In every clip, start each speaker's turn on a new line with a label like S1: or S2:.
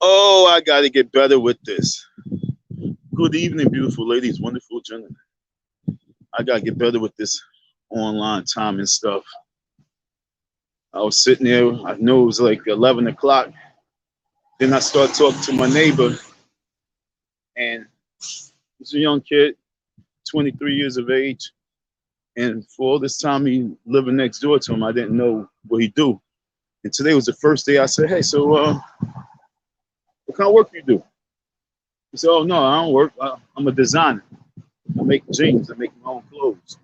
S1: Oh, I got to get better with this. Good evening, beautiful ladies, wonderful gentlemen. I got to get better with this online time and stuff. I was sitting there, I know it was like 11 o'clock. Then I start talking to my neighbor, and he's a young kid, 23 years of age. And for all this time he living next door to him, I didn't know what he do. And today was the first day I said, hey, so what kind of work you do? He said, oh, no, I don't work. I'm a designer. I make jeans. I make my own clothes.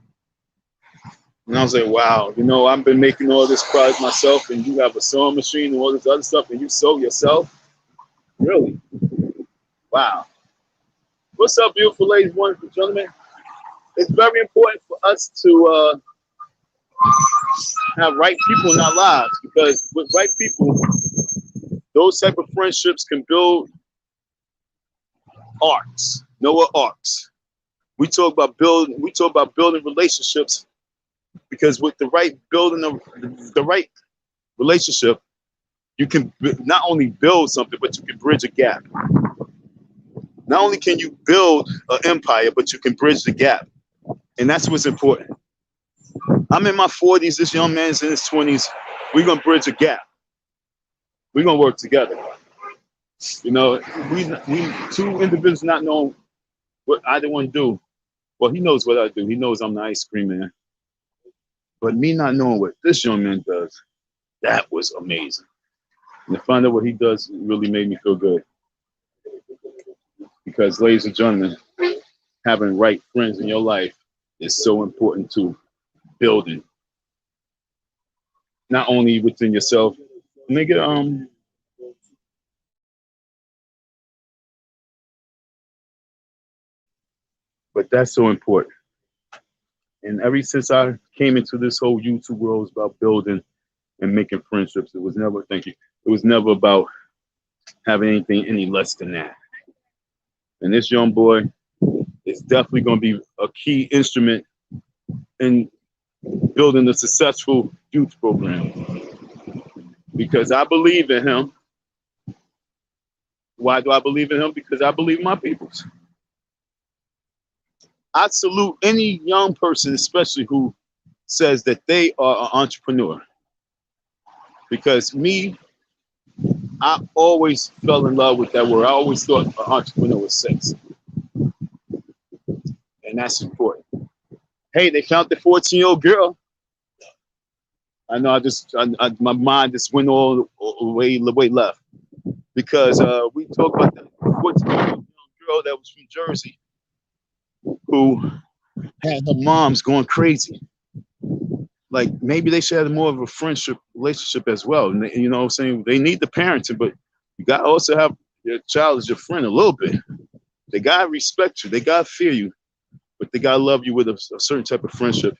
S1: And I was like, wow, I've been making all this product myself, and you have a sewing machine and all this other stuff, and you sew yourself? Really? Wow. What's up, beautiful ladies, wonderful gentlemen? It's very important for us to have right people in our lives, because with right people, those type of friendships can build arcs. Know what arcs? We talk about building relationships, because with the right building of the right relationship, you can not only build something, but you can bridge a gap. Not only can you build an empire, but you can bridge the gap. And that's what's important. I'm in my 40s. This young man's in his 20s. We're going to bridge a gap. We're going to work together. We two individuals not knowing what either one do. Well, he knows what I do. He knows I'm the ice cream man. But me not knowing what this young man does, that was amazing. And to find out what he does really made me feel good. Because, ladies and gentlemen, having right friends in your life is so important to building. Not only within yourself. Nigga, but that's so important. And ever since I came into this whole YouTube world, it's about building and making friendships. It was never, thank you. It was never about having anything any less than that. And this young boy is definitely going to be a key instrument in building a successful youth program, because I believe in him. Why do I believe in him? Because I believe in my peoples. I salute any young person, especially who says that they are an entrepreneur. Because me, I always fell in love with that word. I always thought an entrepreneur was sexy. And that's important. Hey, they found the 14-year-old girl. I know my mind just went all the way left. Because we talked about that 14-year-old girl that was from Jersey who had her moms going crazy. Like, maybe they should have more of a friendship relationship as well. And you know what I'm saying? They need the parenting, but you got to also have your child as your friend a little bit. They got to respect you. They got to fear you, but they got to love you with a certain type of friendship,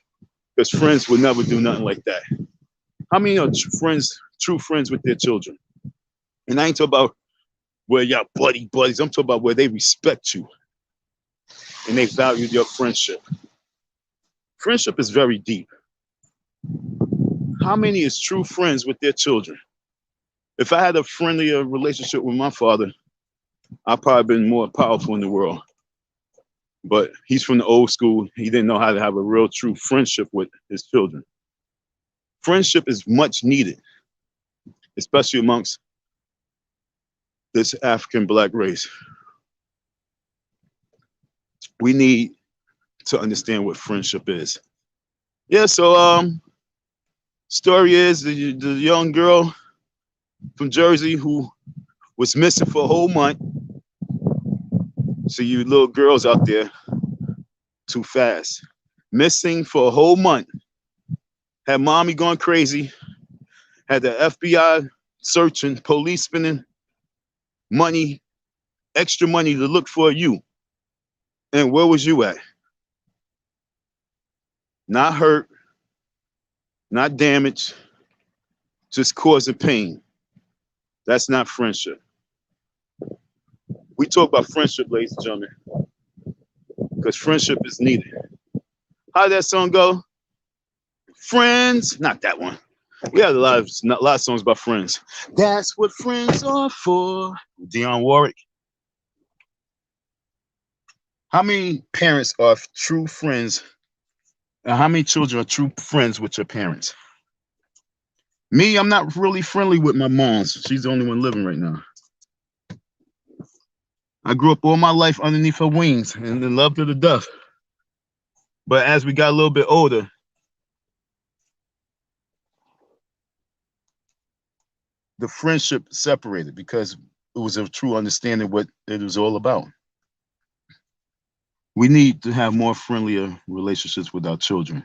S1: because friends would never do nothing like that. How many are true friends with their children? And I ain't talking about where y'all buddies. I'm talking about where they respect you and they value your friendship. Friendship is very deep. How many is true friends with their children? If I had a friendlier relationship with my father, I'd probably been more powerful in the world. But he's from the old school. He didn't know how to have a real true friendship with his children. Friendship is much needed, especially amongst this African Black race. We need to understand what friendship is. Yeah, so story is the young girl from Jersey who was missing for a whole month. So you little girls out there, too fast. Missing for a whole month. Had mommy going crazy. Had the FBI searching, police spending money, extra money to look for you. And where was you at? Not hurt, not damaged, just causing pain. That's not friendship. We talk about friendship, ladies and gentlemen, because friendship is needed. How did that song go? Friends, not that one. We had a lot of songs about friends. That's what friends are for. Dionne Warwick. How many parents are true friends? And how many children are true friends with your parents? Me, I'm not really friendly with my mom. She's the only one living right now. I grew up all my life underneath her wings and then loved her to death. But as we got a little bit older, the friendship separated because it was a true understanding what it was all about. We need to have more friendlier relationships with our children.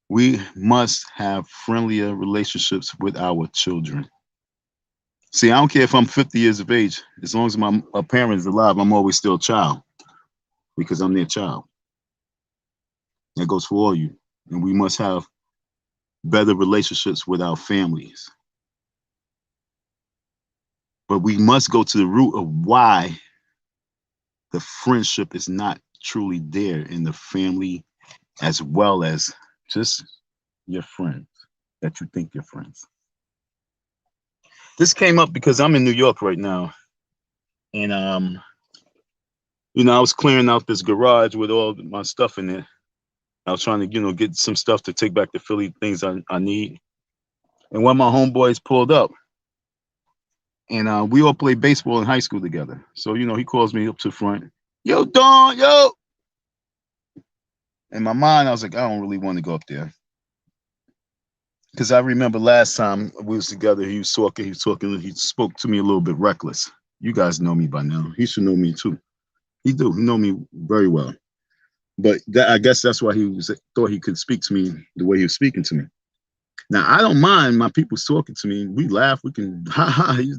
S1: We must have friendlier relationships with our children. See, I don't care if I'm 50 years of age. As long as my parent is alive, I'm always still a child because I'm their child. That goes for all you. And we must have better relationships with our families. But we must go to the root of why the friendship is not truly there in the family, as well as just your friends that you think you're friends. This came up because I'm in New York right now. And I was clearing out this garage with all my stuff in it. I was trying to, get some stuff to take back to Philly, things I need. And one of my homeboys pulled up. And we all played baseball in high school together. So, he calls me up to the front. Yo, Don, yo. In my mind, I was like, I don't really want to go up there. Because I remember last time we was together, he spoke to me a little bit reckless. You guys know me by now. He should know me too. He know me very well. But I guess that's why thought he could speak to me the way he was speaking to me. Now, I don't mind my people talking to me. We laugh. We can,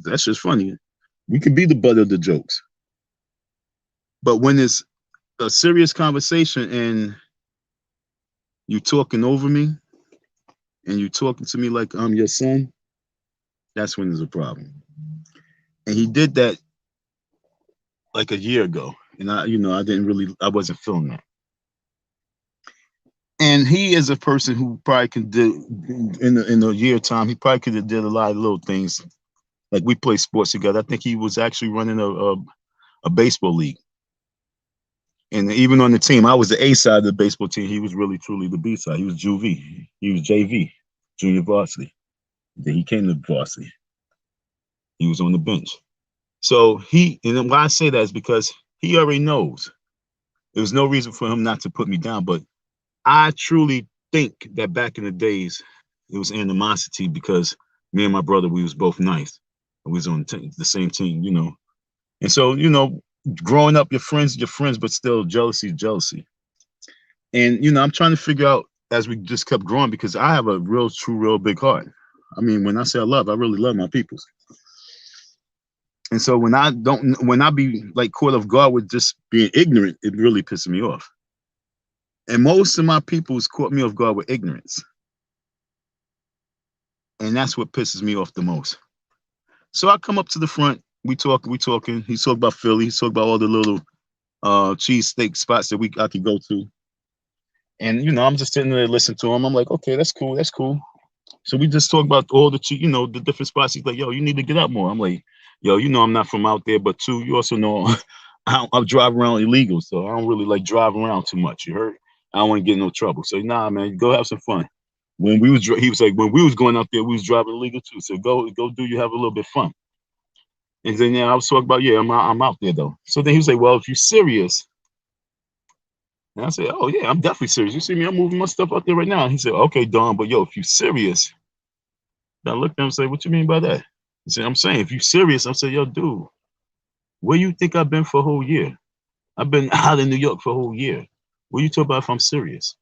S1: that's just funny. We can be the butt of the jokes. But when it's a serious conversation and you talking over me and you talking to me like I'm your son, that's when there's a problem. And he did that like a year ago. And I wasn't feeling that. And he is a person who probably could do in a year time. He probably could have did a lot of little things. Like we play sports together. I think he was actually running a baseball league. And even on the team, I was the A side of the baseball team. He was really truly the B side. He was JV. He was JV, junior varsity. Then he came to varsity. He was on the bench. So and why I say that is because he already knows. There was no reason for him not to put me down, but I truly think that back in the days, it was animosity because me and my brother, we was both nice. We was on the same team, And so, growing up, your friends, but still jealousy. And, I'm trying to figure out as we just kept growing because I have a real big heart. I mean, when I say I really love my peoples. And so when I be like caught off guard with just being ignorant, it really pisses me off. And most of my peoples caught me off guard with ignorance. And that's what pisses me off the most. So I come up to the front, we talking. He's talking about Philly, he's talking about all the little cheesesteak spots that I could go to. And I'm just sitting there listening to him. I'm like, okay, that's cool. So we just talk about all the the different spots. He's like, yo, you need to get out more. I'm like, yo, I'm not from out there, but two, you also know I drive around illegal, so I don't really like driving around too much. You heard? I don't want to get in no trouble. So nah, man, go have some fun. He was like, when we was going out there, we was driving illegal too. So go do you have a little bit of fun. And then I was talking about, I'm out there though. So then he was like, well, if you're serious. And I said, oh yeah, I'm definitely serious. You see me, I'm moving my stuff out there right now. And he said, okay, Don, but yo, if you're serious. Then I looked at him and said, what you mean by that? He said, I'm saying, if you're serious, I said, yo, dude, where you think I've been for a whole year? I've been out in New York for a whole year. What you talking about if I'm serious?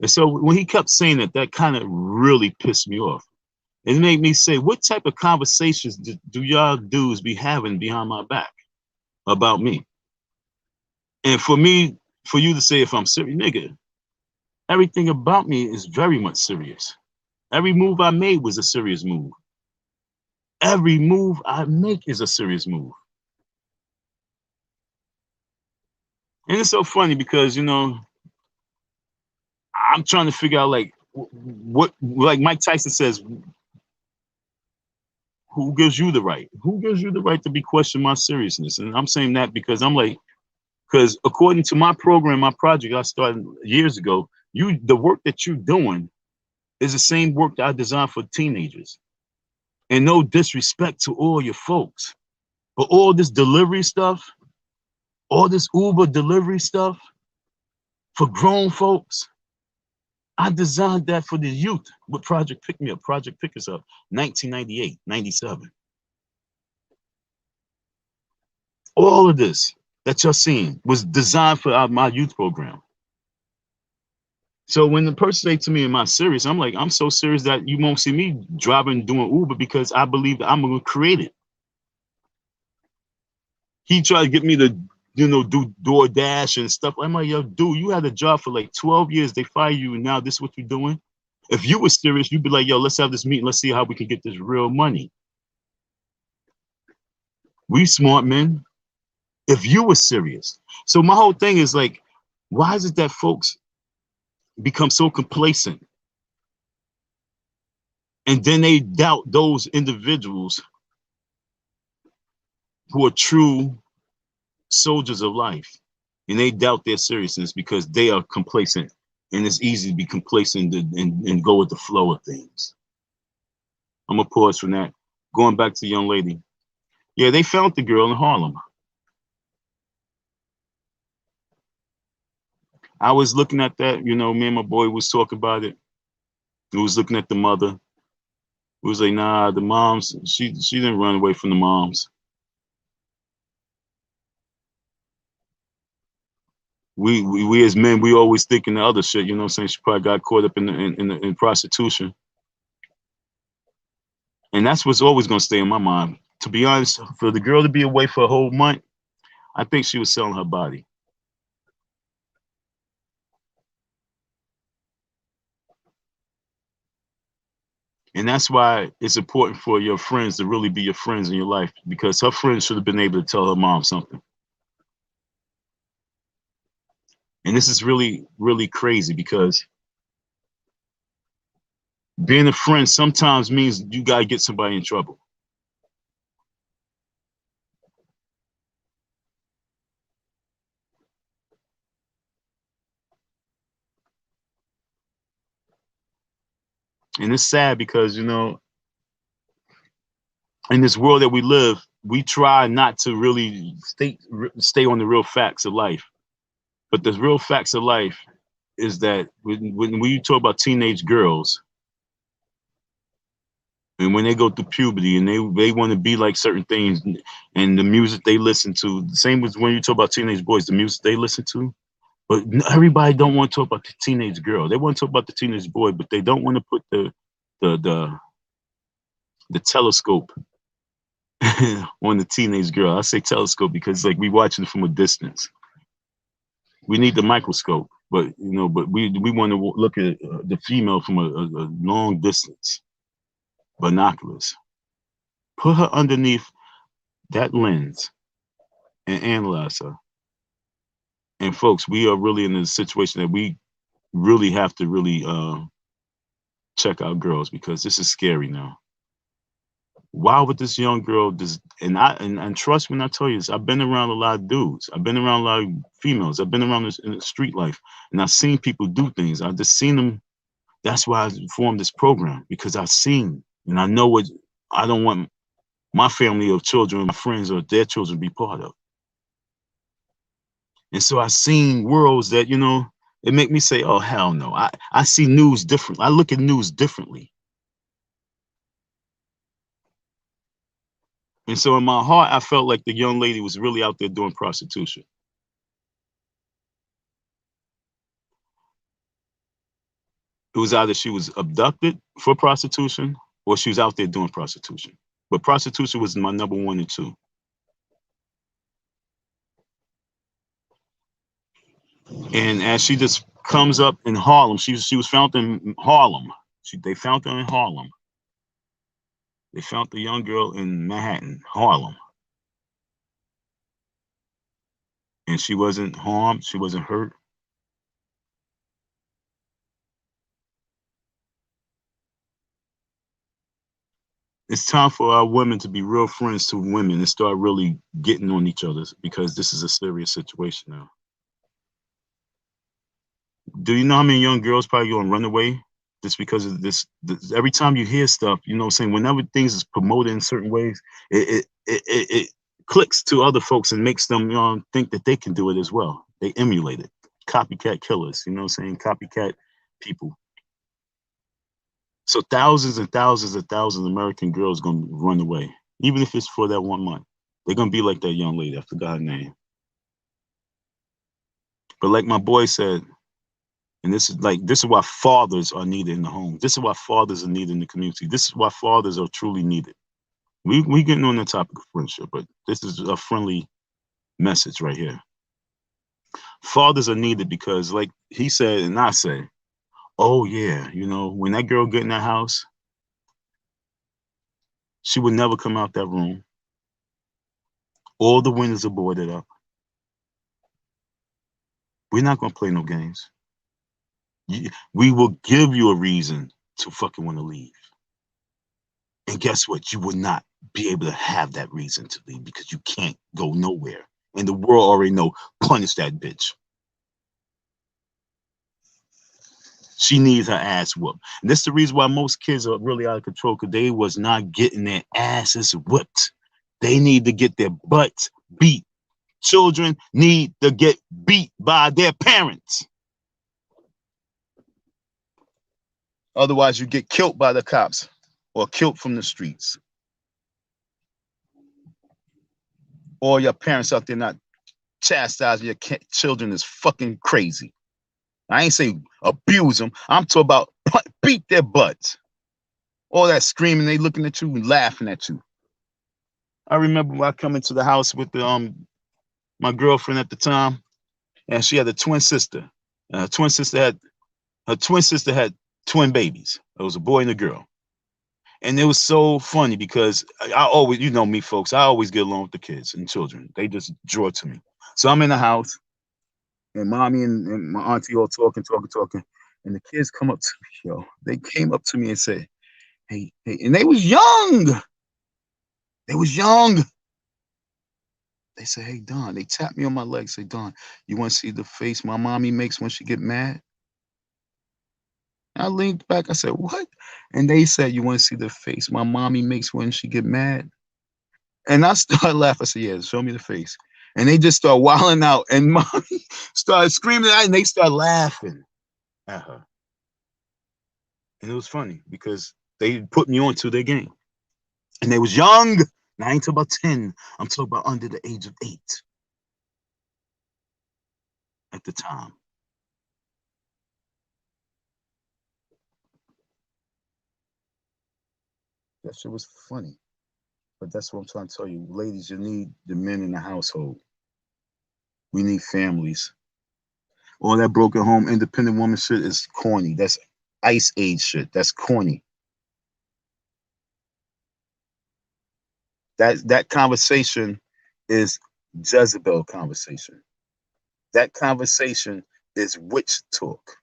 S1: And so when he kept saying that kind of really pissed me off. It made me say, what type of conversations do y'all dudes be having behind my back about me? And for you to say if I'm serious, nigga, everything about me is very much serious. Every move I made was a serious move. Every move I make is a serious move. And it's so funny because, I'm trying to figure out like what like Mike Tyson says, who gives you the right? Who gives you the right to be questioning my seriousness? And I'm saying that because I'm like, because according to my program, my project I started years ago, the work that you're doing is the same work that I designed for teenagers. And no disrespect to all your folks, but all this delivery stuff, all this Uber delivery stuff for grown folks, I designed that for the youth with Project Pick Me Up, Project Pick Us Up, 1998, 97. All of this that you're seeing was designed for my youth program. So when the person say to me, am I serious? I'm like, I'm so serious that you won't see me driving doing Uber because I believe that I'm going to create it. He tried to get me to, do DoorDash and stuff. I'm like, yo, dude, you had a job for like 12 years. They fire you, and now this is what you're doing. If you were serious, you'd be like, yo, let's have this meeting. Let's see how we can get this real money. We smart men. If you were serious. So my whole thing is like, why is it that folks become so complacent? And then they doubt those individuals who are true soldiers of life. And they doubt their seriousness because they are complacent. And it's easy to be complacent and go with the flow of things. I'm going to pause from that. Going back to the young lady. Yeah, they found the girl in Harlem. I was looking at that, me and my boy was talking about it. We was looking at the mother. We was like, nah, the moms, she didn't run away from the moms. We as men, we always thinking the other shit, what I'm saying? She probably got caught up in prostitution. And that's what's always gonna stay in my mind. To be honest, for the girl to be away for a whole month, I think she was selling her body. And that's why it's important for your friends to really be your friends in your life, because her friends should have been able to tell her mom something. And this is really, really crazy because being a friend sometimes means you gotta get somebody in trouble. And it's sad because, in this world that we live, we try not to really stay on the real facts of life. But the real facts of life is that when you talk about teenage girls, and when they go through puberty and they want to be like certain things, and the music they listen to, the same as when you talk about teenage boys, the music they listen to. But everybody don't want to talk about the teenage girl. They want to talk about the teenage boy, but they don't want to put the telescope on the teenage girl. I say telescope because like we watching it from a distance. We need the microscope, but we want to look at the female from a long distance, binoculars. Put her underneath that lens and analyze her. And folks, we are really in a situation that we really have to really check out girls, because this is scary now. Why would this young girl and trust when I tell you this, I've been around a lot of dudes. I've been around a lot of females. I've been around this in the street life, and I've seen people do things. I've just seen them. That's why I formed this program, because I've seen, and I know what I don't want my family of children, my friends or their children to be part of. And so I've seen worlds that, it make me say, oh, hell no. I see news different. I look at news differently. And so in my heart, I felt like the young lady was really out there doing prostitution. It was either she was abducted for prostitution or she was out there doing prostitution. But prostitution was my number 1 and 2. And as she just comes up in Harlem, she was found in Harlem. They found her in Harlem. They found the young girl in Manhattan, Harlem. And she wasn't harmed. She wasn't hurt. It's time for our women to be real friends to women and start really getting on each other, because this is a serious situation now. Do you know how many young girls probably gonna run away just because of this? Every time you hear stuff, you know what I'm saying, whenever things is promoted in certain ways, it clicks to other folks and makes them, think that they can do it as well. They emulate it. Copycat killers, you know what I'm saying? Copycat people. So thousands and thousands and thousands of American girls gonna run away, even if it's for that 1 month. They're gonna be like that young lady. I forgot her name. But like my boy said, and this is why fathers are needed in the home. This is why fathers are needed in the community. This is why fathers are truly needed. We getting on the topic of friendship, but this is a friendly message right here. Fathers are needed because, like he said and I say, oh yeah, when that girl get in that house, she would never come out that room. All the windows are boarded up. We're not gonna play no games. We will give you a reason to fucking want to leave. And guess what? You will not be able to have that reason to leave because you can't go nowhere. And the world already know, punish that bitch. She needs her ass whooped. And this is the reason why most kids are really out of control, because they was not getting their asses whipped. They need to get their butts beat. Children need to get beat by their parents. Otherwise, you get killed by the cops or killed from the streets. Or your parents out there not chastising your children is fucking crazy. I ain't saying abuse them. I'm talking about beat their butts. All that screaming, they looking at you and laughing at you. I remember when I come into the house with my girlfriend at the time, and she had a twin sister. And her twin sister had twin babies. It was a boy and a girl. And it was so funny because I always, you know me, folks, I always get along with the kids and children. They just draw to me. So I'm in the house, and mommy and my auntie all talking. And the kids come up to me, yo. They came up to me and said, hey, and they was young. They said, hey, Don, they tapped me on my leg, say, Don, you want to see the face my mommy makes when she get mad? I leaned back, I said, what? And they said, you want to see the face my mommy makes when she get mad? And I started laughing. I said, yeah, show me the face. And they just started wilding out, and mommy started screaming at her, and they started laughing at her. And it was funny because they put me onto their game. And they was young. Now, I ain't talking about 10. I'm talking about under the age of 8 at the time. That shit was funny. But that's what I'm trying to tell you. Ladies, you need the men in the household. We need families. All that broken home, independent woman shit is corny. That's ice age shit. That's corny. That conversation is Jezebel conversation. That conversation is witch talk.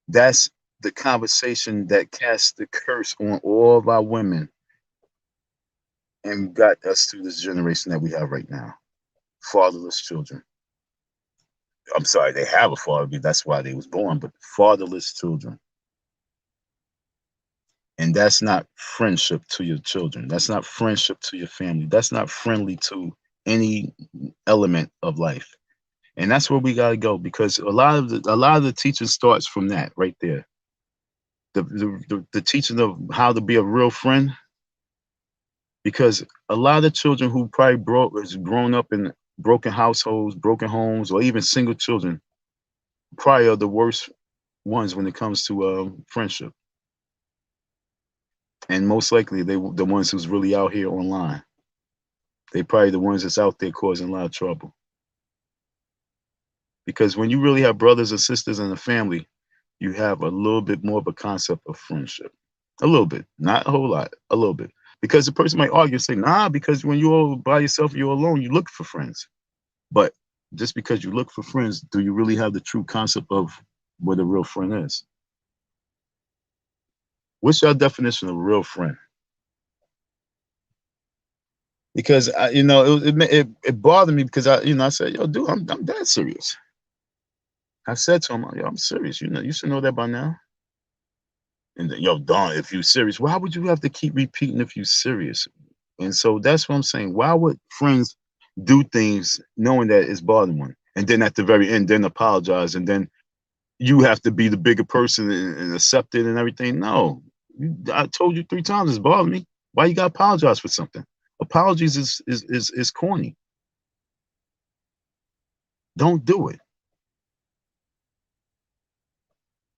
S1: That's the conversation that cast the curse on all of our women and got us to this generation that we have right now. Fatherless children. I'm sorry, they have a father, that's why they was born, but fatherless children. And that's not friendship to your children. That's not friendship to your family. That's not friendly to any element of life. And that's where we got to go, because a lot of the teaching starts from that right there. The teaching of how to be a real friend, because a lot of children who probably has grown up in broken households, broken homes, or even single children, probably are the worst ones when it comes to friendship. And most likely they the ones who's really out here online. They probably the ones that's out there causing a lot of trouble. Because when you really have brothers and sisters in a family, you have a little bit more of a concept of friendship. A little bit, not a whole lot, a little bit. Because the person might argue and say, nah, because when you're all by yourself, you're alone, you look for friends. But just because you look for friends, do you really have the true concept of what a real friend is? What's your definition of a real friend? because you know, it bothered me because I said, yo, dude, I'm dead serious. I said to him, yo, I'm serious. You know, you should know that by now. And then, yo, Don, if you serious, why would you have to keep repeating if you serious? And so that's what I'm saying. Why would friends do things knowing that it's bothering one, and then at the very end, then apologize, and then you have to be the bigger person and accept it and everything? No, I told you 3 times it's bothering me. Why you gotta apologize for something? Apologies is corny. Don't do it.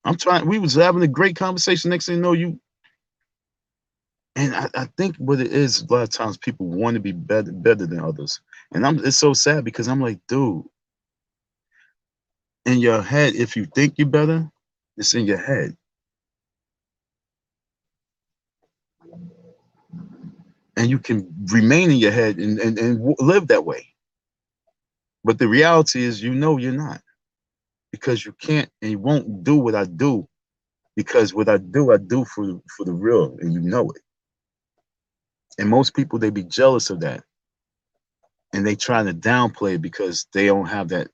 S1: I'm trying. We was having a great conversation. Next thing you know, and I think what it is, a lot of times people want to be better than others. And it's so sad because I'm like, dude, in your head, if you think you're better, it's in your head. And you can remain in your head and live that way. But the reality is, you know, you're not, because you can't and you won't do what I do, because what I do for the real, and you know it. And most people, they be jealous of that, and they try to downplay it because they don't have that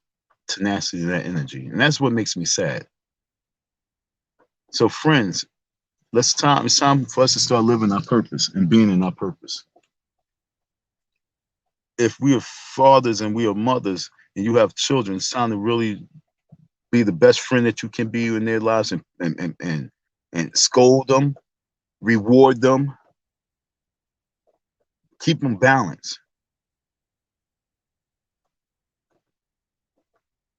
S1: tenacity, that energy, and that's what makes me sad. So, friends, it's time for us to start living our purpose and being in our purpose. If we are fathers and we are mothers and you have children, it's time to really be the best friend that you can be in their lives, and scold them, reward them, keep them balanced,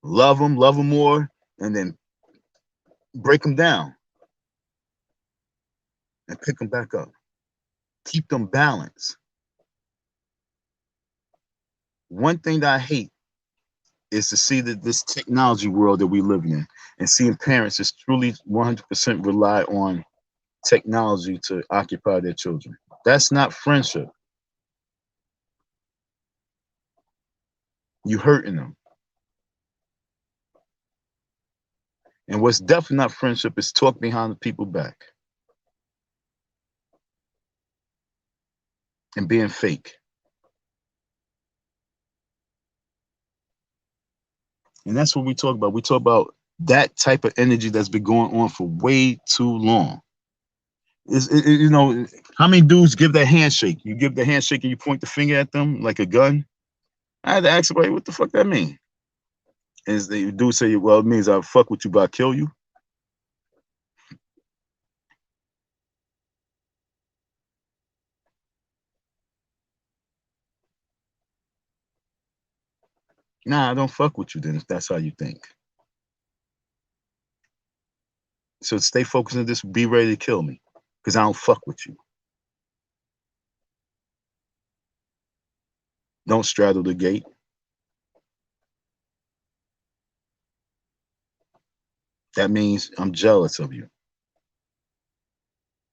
S1: love them more, and then break them down and pick them back up. Keep them balanced. One thing that I hate is to see that this technology world that we live in, and seeing parents just truly 100% rely on technology to occupy their children. That's not friendship. You hurting them. And what's definitely not friendship is talk behind the people back and being fake. And that's what we talk about. We talk about that type of energy that's been going on for way too long. You know, how many dudes give that handshake? You give the handshake and you point the finger at them like a gun. I had to ask somebody, what the fuck that mean? And the dude say, well, it means I'll fuck with you, but I'll kill you. Nah, I don't fuck with you then, if that's how you think. So stay focused on this, be ready to kill me, because I don't fuck with you. Don't straddle the gate. That means I'm jealous of you.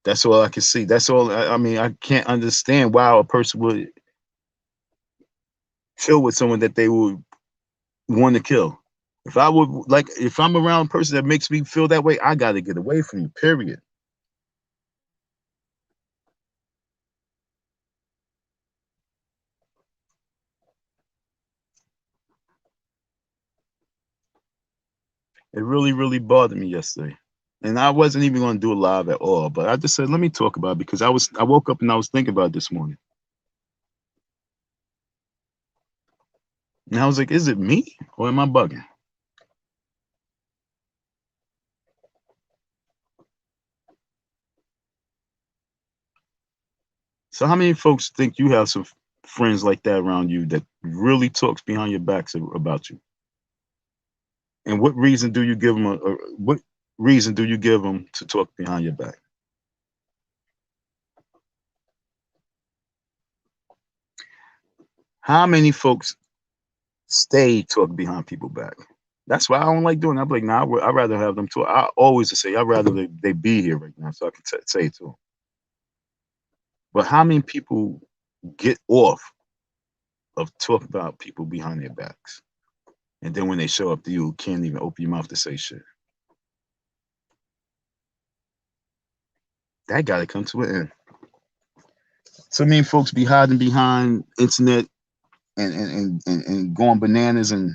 S1: That's all I can see. That's all. I mean, I can't understand why a person would chill with someone that they would want to kill. If I would, like, if I'm around a person that makes me feel that way, I got to get away from you, period. It really, really bothered me yesterday. And I wasn't even going to do a live at all, but I just said, let me talk about it, because I woke up and I was thinking about it this morning. And I was like, is it me or am I bugging? So how many folks think you have some friends like that around you that really talks behind your backs about you? And what reason do you give them? What reason do you give them to talk behind your back? How many folks stay talk behind people back? That's why I don't like doing that. I'm like, nah, I'd rather have them talk. I always say, I'd rather they be here right now so I can say it to them. But how many people get off of talking about people behind their backs? And then when they show up to you, can't even open your mouth to say shit. That got to come to an end. So many folks be hiding behind internet and going bananas. And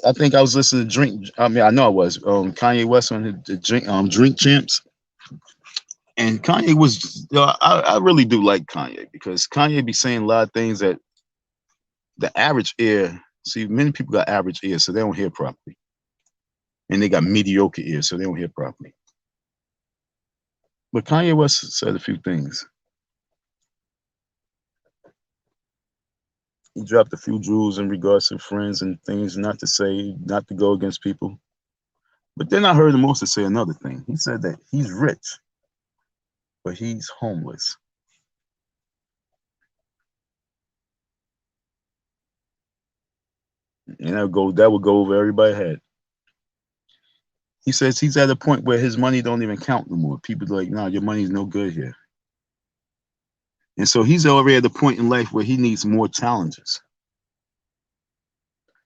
S1: I think I was listening to Drink. I mean, I know I was Kanye West on the Drink Champs. And Kanye was, I really do like Kanye because Kanye be saying a lot of things that the average ear, see, many people got average ears, so they don't hear properly. And they got mediocre ears, so they don't hear properly. But Kanye West said a few things. He dropped a few jewels in regards to friends and things not to say, not to go against people. But then I heard him also say another thing. He said that he's rich, but he's homeless. And that would go over everybody's head. He says he's at a point where his money don't even count no more. People are like, nah, your money's no good here. And so he's already at a point in life where he needs more challenges.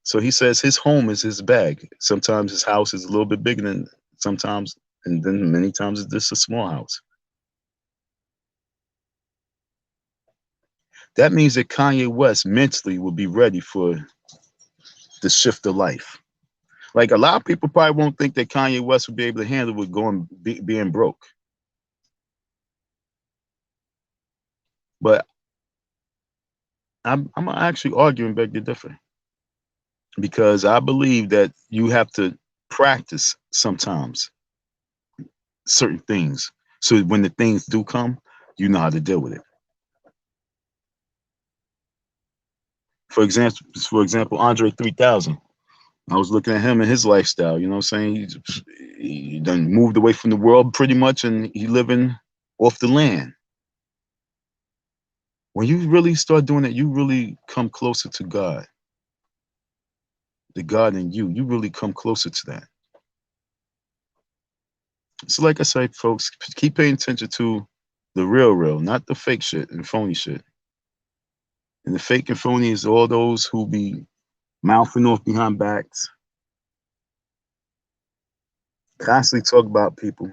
S1: So he says his home is his bag. Sometimes his house is a little bit bigger than sometimes, and then many times it's just a small house. That means that Kanye West mentally will be ready for the shift of life. Like a lot of people probably won't think that Kanye West would be able to handle with being broke. But I'm actually arguing back to different because I believe that you have to practice sometimes certain things. So when the things do come, you know how to deal with it. For example, Andre 3000. I was looking at him and his lifestyle. You know what I'm saying? He done moved away from the world pretty much, and he living off the land. When you really start doing it, you really come closer to God. The God in you, you really come closer to that. So, like I said, folks, keep paying attention to the real, not the fake shit and phony shit. And the fake and phony is all those who be mouthing off behind backs, constantly talk about people.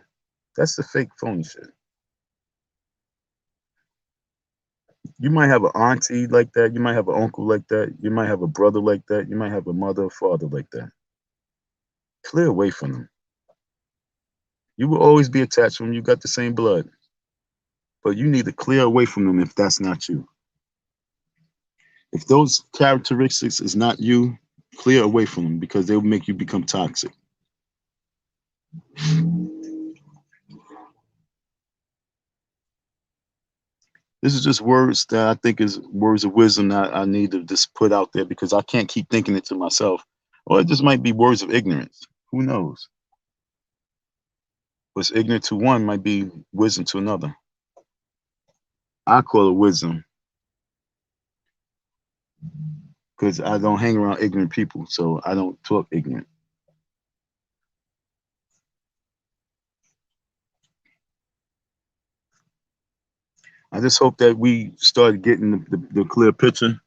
S1: That's the fake phony shit. You might have an auntie like that. You might have an uncle like that. You might have a brother like that. You might have a mother or father like that. Clear away from them. You will always be attached to them. You got the same blood. But you need to clear away from them if that's not you. If those characteristics is not you, clear away from them because they will make you become toxic. This is just words that I think is words of wisdom that I need to just put out there because I can't keep thinking it to myself. Or it just might be words of ignorance. Who knows? What's ignorant to one might be wisdom to another. I call it wisdom because I don't hang around ignorant people, so I don't talk ignorant. I just hope that we start getting the clear picture.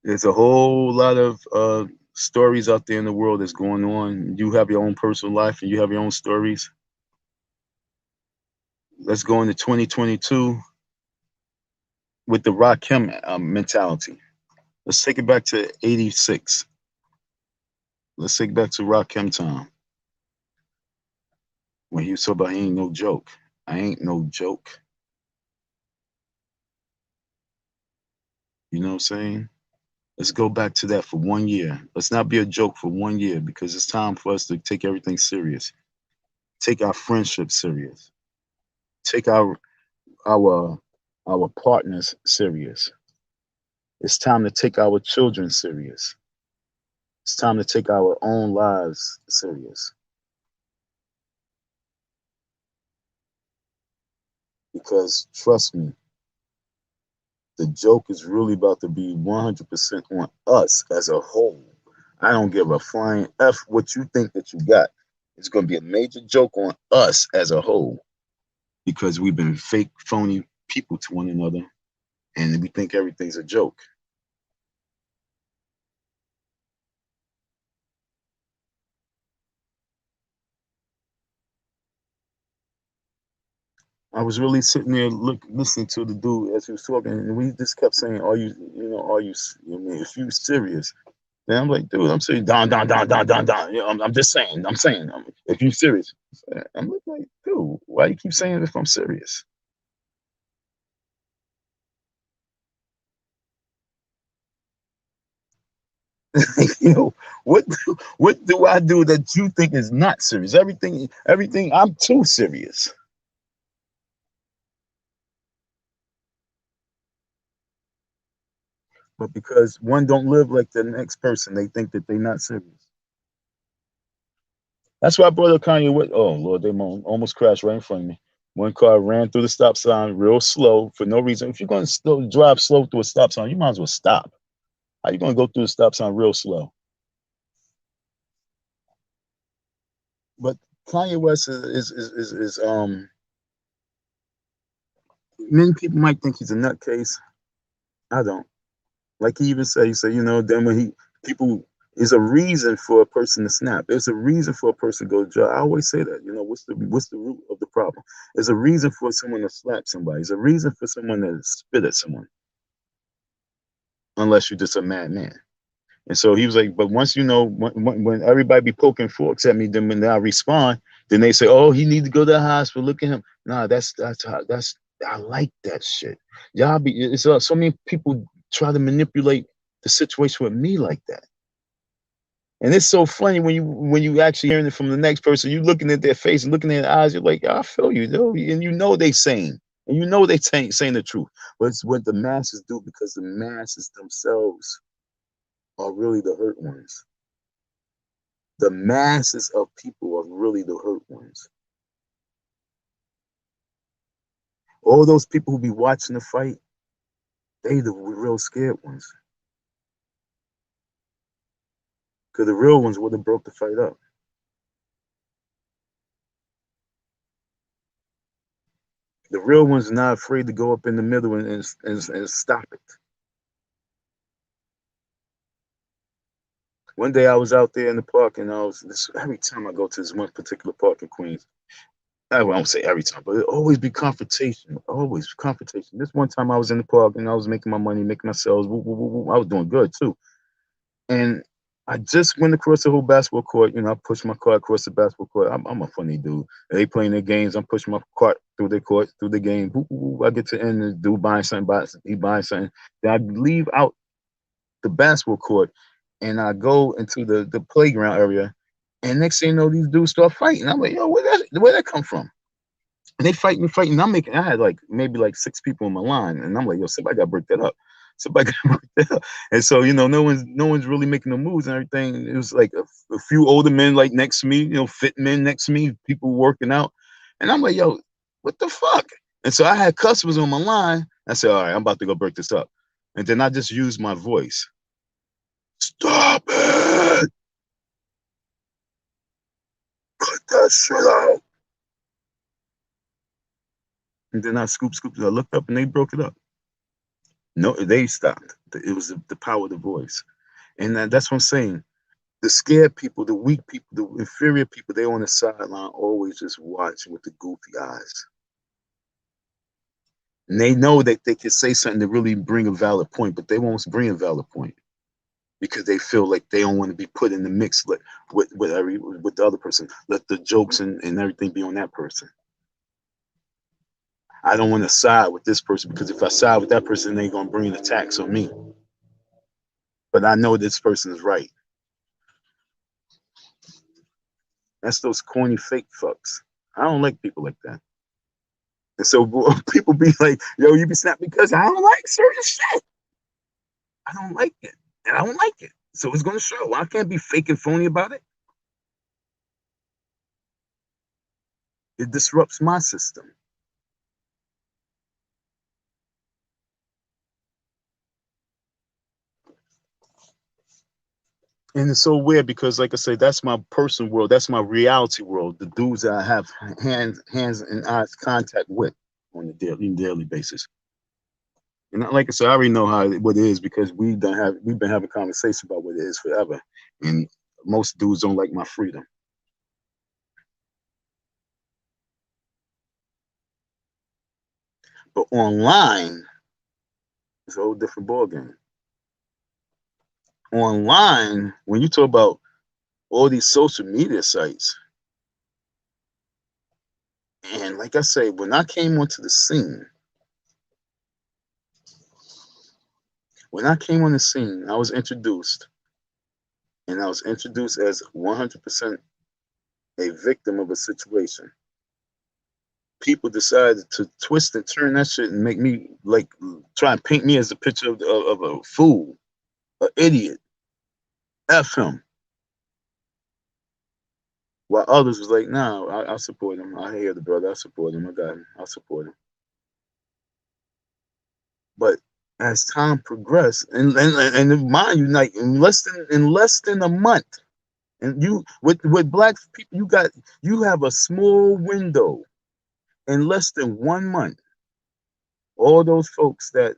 S1: There's a whole lot of stories out there in the world that's going on. You have your own personal life and you have your own stories. Let's go into 2022 with the Rakim mentality. Let's take it back to 86. Let's take it back to Rakim time when he was talking about he ain't no joke. I ain't no joke. You know what I'm saying? Let's go back to that for 1 year. Let's not be a joke for 1 year because it's time for us to take everything serious. Take our friendship serious. Take our our partners serious. It's time to take our children serious. It's time to take our own lives serious. Because trust me, the joke is really about to be 100% on us as a whole. I don't give a flying F what you think that you got. It's going to be a major joke on us as a whole because we've been fake, phony people to one another and we think everything's a joke. I was really sitting there listening to the dude as he was talking, and we just kept saying, "Are you, are you? I mean, if you serious?" And I'm like, "Dude, I'm saying, don, don, don, don, don, don. I'm just saying, if you serious." I'm like, "Dude, why you keep saying if I'm serious?" you know, what do I do that you think is not serious? Everything. I'm too serious. But because one don't live like the next person, they think that they're not serious. That's why I brought up Kanye with. Oh Lord, they almost crashed right in front of me. One car ran through the stop sign real slow for no reason. If you're going to still drive slow through a stop sign, you might as well stop. How you going to go through the stop sign real slow? But Kanye West is many people might think he's a nutcase. I don't. Like he said, then when people is a reason for a person to snap. There's a reason for a person to go to jail. I always say that. What's the root of the problem? There's a reason for someone to slap somebody. There's a reason for someone to spit at someone, unless you're just a madman. And so he was like, but once when everybody be poking forks at me, then when I respond, then they say, oh, he need to go to the hospital. Look at him. Nah, that's I like that shit. Y'all be it's so many people try to manipulate the situation with me like that. And it's so funny when you actually hearing it from the next person, you looking at their face and looking at their eyes, you're like, I feel you, though. And they saying, and they saying the truth. But it's what the masses do because the masses themselves are really the hurt ones. The masses of people are really the hurt ones. All those people who be watching the fight, they the real scared ones. Because the real ones would have broke the fight up. The real ones are not afraid to go up in the middle and stop it. One day I was out there in the park and every time I go to this one particular park in Queens, I won't say every time, but it always be confrontation. Always confrontation. This one time I was in the park and I was making my money, making my sales. Woo, woo, woo, woo. I was doing good too. And I just went across the whole basketball court. I pushed my cart across the basketball court. I'm a funny dude. They playing their games. I'm pushing my cart through their court, through the game. Woo, woo, woo. I get to the end, the dude buying something, he buying something. Then I leave out the basketball court and I go into the playground area. And next thing you know, these dudes start fighting. I'm like, yo, where that come from? And they fighting. I had like maybe like 6 people in my line, and I'm like, yo, somebody got to break that up. Somebody got to break that up. And so no one's really making the moves and everything. It was like a few older men like next to me, fit men next to me, people working out, and I'm like, yo, what the fuck? And so I had customers on my line. I said, all right, I'm about to go break this up, and then I just used my voice. Stop it! Cut that shit out! And then I scoop. I looked up and they broke it up. No, they stopped. It was the power of the voice. And that's what I'm saying. The scared people, the weak people, the inferior people, they're on the sideline always just watching with the goofy eyes. And they know that they can say something to really bring a valid point, but they won't bring a valid point because they feel like they don't want to be put in the mix with the other person. Let the jokes and everything be on that person. I don't want to side with this person because if I side with that person, they're going to bring attacks on me. But I know this person is right. That's those corny fake fucks. I don't like people like that. And so people be like, yo, you be snapping because I don't like certain shit. I don't like it. And I don't like it. So it's going to show. I can't be fake and phony about it. It disrupts my system. And it's so weird because, like I say, that's my personal world. That's my reality world. The dudes that I have hands and eyes contact with on a daily basis. And like I said, I already know what it is because we've been having conversation about what it is forever. And most dudes don't like my freedom. But online, it's a whole different ballgame. Online, when you talk about all these social media sites, and like I say, when I came onto the scene, I was introduced, and I was introduced as 100% a victim of a situation. People decided to twist and turn that shit and make me like try and paint me as a picture of a fool, an idiot. F him. While others was like, nah, I support him. I hear the brother. I support him. I got him. I support him. But as time progressed, and mind you, like in less than a month, and you with black people, you have a small window. In less than 1 month, all those folks that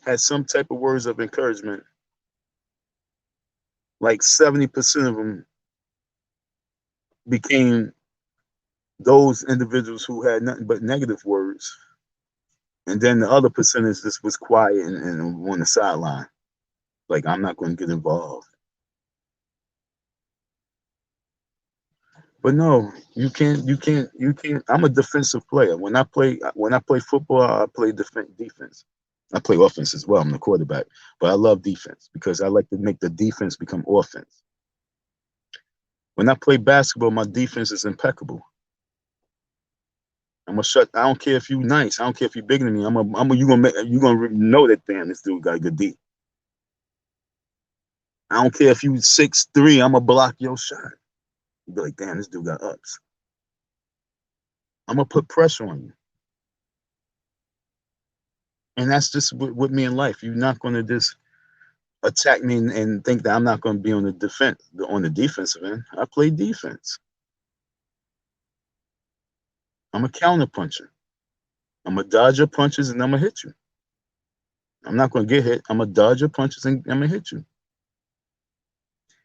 S1: had some type of words of encouragement, like 70% of them became those individuals who had nothing but negative words. And then the other percentage just was quiet and on the sideline. Like, I'm not going to get involved. But no, you can't. I'm a defensive player. When I play football, I play defense. I play offense as well. I'm the quarterback, but I love defense because I like to make the defense become offense. When I play basketball, my defense is impeccable. I'm gonna shut. I don't care if you nice. I don't care if you're bigger than me. You gonna know that damn this dude got good D. I don't care if you 6'3". I'm gonna block your shot. You be like, damn, this dude got ups. I'm gonna put pressure on you. And that's just with me in life. You're not gonna just attack me and think that I'm not gonna be on the defensive end. I play defense. I'm a counter puncher. I'm gonna dodge your punches and I'm gonna hit you. I'm not gonna get hit. I'm gonna dodge your punches and I'm gonna hit you.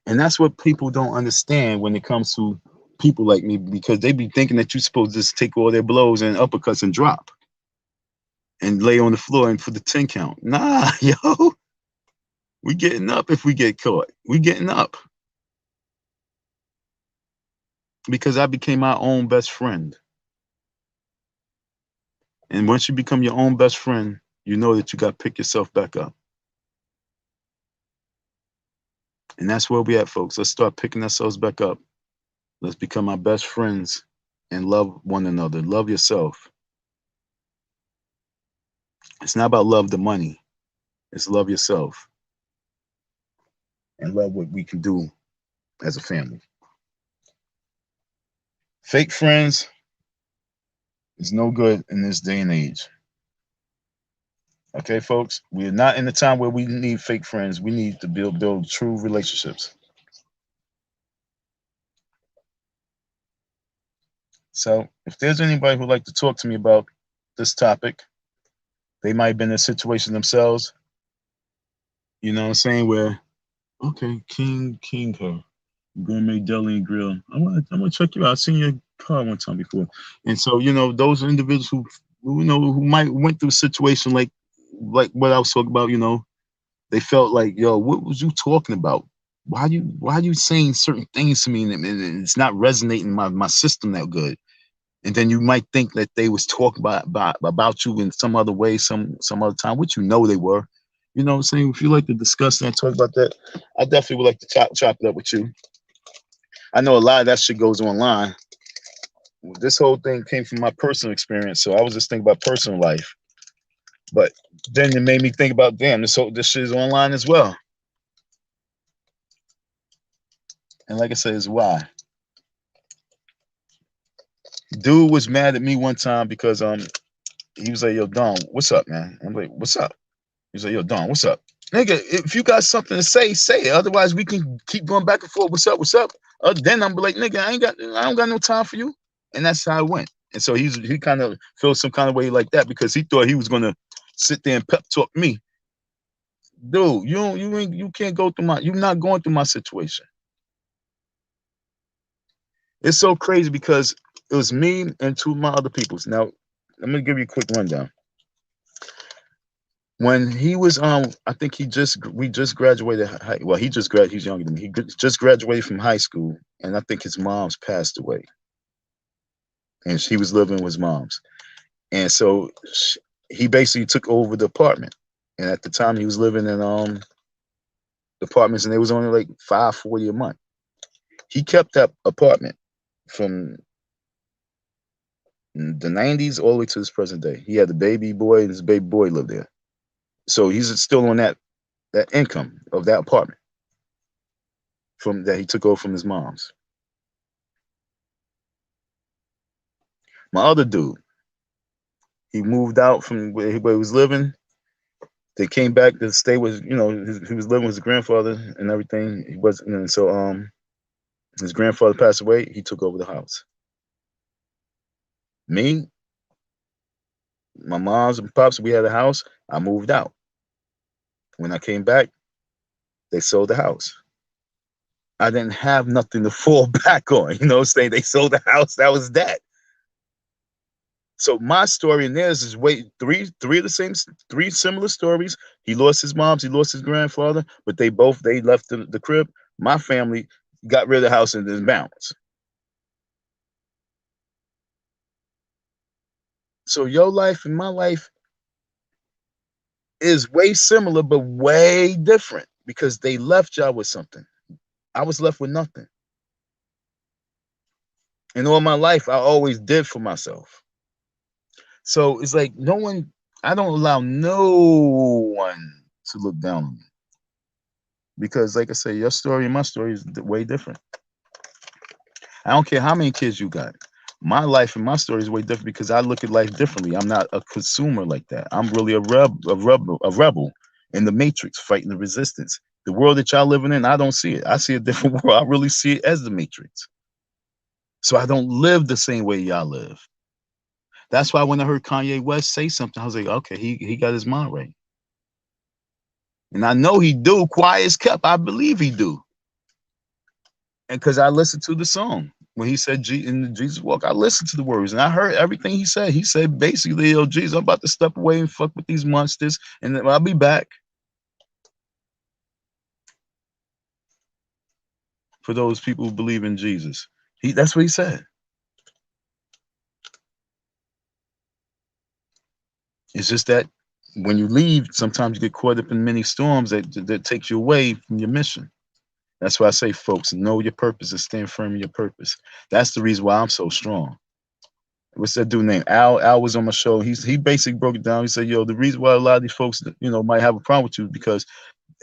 S1: And that's what people don't understand when it comes to people like me, because they be thinking that you're supposed to just take all their blows and uppercuts and drop and lay on the floor and for the 10 count. Nah, yo. We getting up if we get caught. We getting up. Because I became my own best friend. And once you become your own best friend, you know that you got to pick yourself back up. And that's where we at, folks. Let's start picking ourselves back up. Let's become our best friends and love one another. Love yourself. It's not about love the money. It's love yourself. And love what we can do as a family. Fake friends is no good in this day and age. Okay, folks, we are not in the time where we need fake friends. We need to build true relationships. So if there's anybody who'd like to talk to me about this topic, they might have been in a situation themselves, you know what I'm saying, where, okay, King her, Gourmet Deli and Grill. I'm gonna check you out. I've seen your car one time before. And so, you know, those individuals who might went through a situation like what I was talking about, you know, they felt like, yo, what was you talking about? Why are you saying certain things to me and it's not resonating my system that good? And then you might think that they was talking about you in some other way, some other time, which you know they were. You know what I'm saying? If you like to discuss that, talk about that, I definitely would like to chop it up with you. I know a lot of that shit goes online. This whole thing came from my personal experience, so I was just thinking about personal life. But then it made me think about, damn, this shit is online as well. And like I said, is why. Dude was mad at me one time because he was like, yo, Don, what's up, man? I'm like, what's up? He's like, yo, Don, what's up? Nigga, if you got something to say, say it. Otherwise, we can keep going back and forth. What's up? What's up? Then I'm like, nigga, I don't got no time for you. And that's how it went. And so he kind of felt some kind of way like that because he thought he was gonna sit there and pep talk me. Dude, you can't go through you're not going through my situation. It's so crazy because It was me and two of my other peoples. Now, I'm gonna give you a quick rundown. When he was I think we just graduated well, he just graduated, he's younger than me. Just graduated from high school, and I think his mom's passed away, and he was living with his mom's. And so he basically took over the apartment. And at the time he was living in apartments, and they was only like $540 a month. He kept that apartment from the 90s all the way to this present day. He had the baby boy, and his baby boy lived there. So he's still on that income of that apartment from that he took over from his mom's. My other dude, he moved out from where he was living. They came back to stay with, he was living with his grandfather and everything. He wasn't, and so his grandfather passed away. He took over the house. Me, my mom's and pops, we had a house. I moved out. When I came back, they sold the house. I didn't have nothing to fall back on. Saying they sold the house. That was that. So my story and theirs is three of the same, three similar stories. He lost his moms, he lost his grandfather, but they left the crib. My family got rid of the house and then bounced. So your life and my life is way similar, but way different because they left y'all with something. I was left with nothing. And all my life, I always did for myself. So it's like I don't allow no one to look down on me. Because like I say, your story and my story is way different. I don't care how many kids you got. My life and my story is way different because I look at life differently. I'm not a consumer like that. I'm really a rebel in the matrix, fighting the resistance. The world that y'all living in, I don't see it. I see a different world. I really see it as the matrix. So I don't live the same way y'all live. That's why when I heard Kanye West say something, I was like, okay, he got his mind right. And I know he do. Quiet as kept. I believe he do. And because I listened to the song when he said in the Jesus Walk, I listened to the words and I heard everything he said. He said basically, yo, Jesus, I'm about to step away and fuck with these monsters, and then I'll be back. For those people who believe in Jesus, that's what he said. It's just that when you leave, sometimes you get caught up in many storms that takes you away from your mission. That's why I say, folks, know your purpose and stand firm in your purpose. That's the reason why I'm so strong. What's that dude named Al? Al was on my show. He basically broke it down. He said, yo, the reason why a lot of these folks, might have a problem with you is because